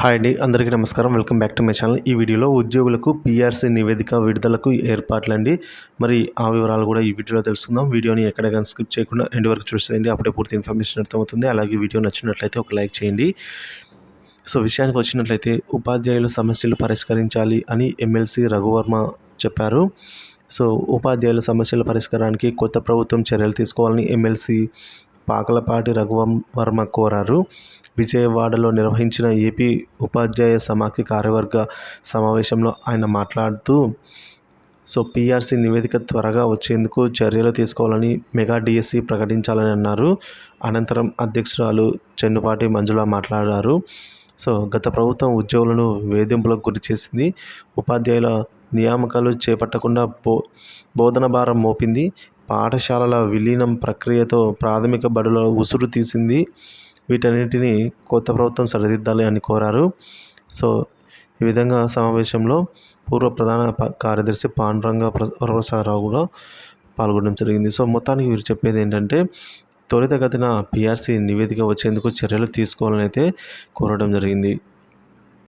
Hi అండి, అందరికీ నమస్కారం. Welcome back to my channel. ఈ వీడియోలో ఉద్యోగులకు పీఆర్సీ నివేదిక విడుదలకు ఏర్పాట్లండి. మరి ఆ వివరాలు కూడా ఈ వీడియోలో తెలుసుకుందాం. వీడియోని ఎక్కడ కానీ స్కిప్ చేయకుండా ఎండ్ వరకు చూసేయండి. అప్పుడే పూర్తి ఇన్ఫర్మేషన్ అర్థమవుతుంది. అలాగే వీడియో నచ్చినట్లయితే ఒక లైక్ చేయండి. విషయానికి వచ్చినట్లయితే ఉపాధ్యాయుల సమస్యలు పరిష్కరించాలి అని ఎమ్మెల్సీ రఘువర్మ చెప్పారు. ఉపాధ్యాయుల సమస్యల పరిష్కారానికి కొత్త ప్రభుత్వం చర్యలు తీసుకోవాలని ఎమ్మెల్సీ పాకలపాటి రఘువర్మ కోరారు. విజయవాడలో నిర్వహించిన ఏపీ ఉపాధ్యాయ సమాఖ్య కార్యవర్గ సమావేశంలో ఆయన మాట్లాడుతూ పీఆర్సీ నివేదిక త్వరగా వచ్చేందుకు చర్యలు తీసుకోవాలని మెగా డిఎస్సి ప్రకటించాలని అన్నారు. అనంతరం అధ్యక్షురాలు చెన్నుపాటి మంజుల మాట్లాడారు. గత ప్రభుత్వం ఉద్యోగులను వేధింపులకు గురి చేసింది. ఉపాధ్యాయుల నియామకాలు చేపట్టకుండా బోధన భారం మోపింది. పాఠశాలల విలీనం ప్రక్రియతో ప్రాథమిక బడుల ఉసురు తీసింది. వీటన్నిటిని కొత్త ప్రభుత్వం సరిదిద్దాలి అని కోరారు. ఈ విధంగా సమావేశంలో పూర్వ ప్రధాన కార్యదర్శి పాండురంగ వరప్రసాదరావు కూడా పాల్గొనడం జరిగింది. మొత్తానికి వీరు చెప్పేది ఏంటంటే, త్వరితగతిన పీఆర్సీ నివేదిక వచ్చేందుకు చర్యలు తీసుకోవాలని అయితే కోరడం జరిగింది.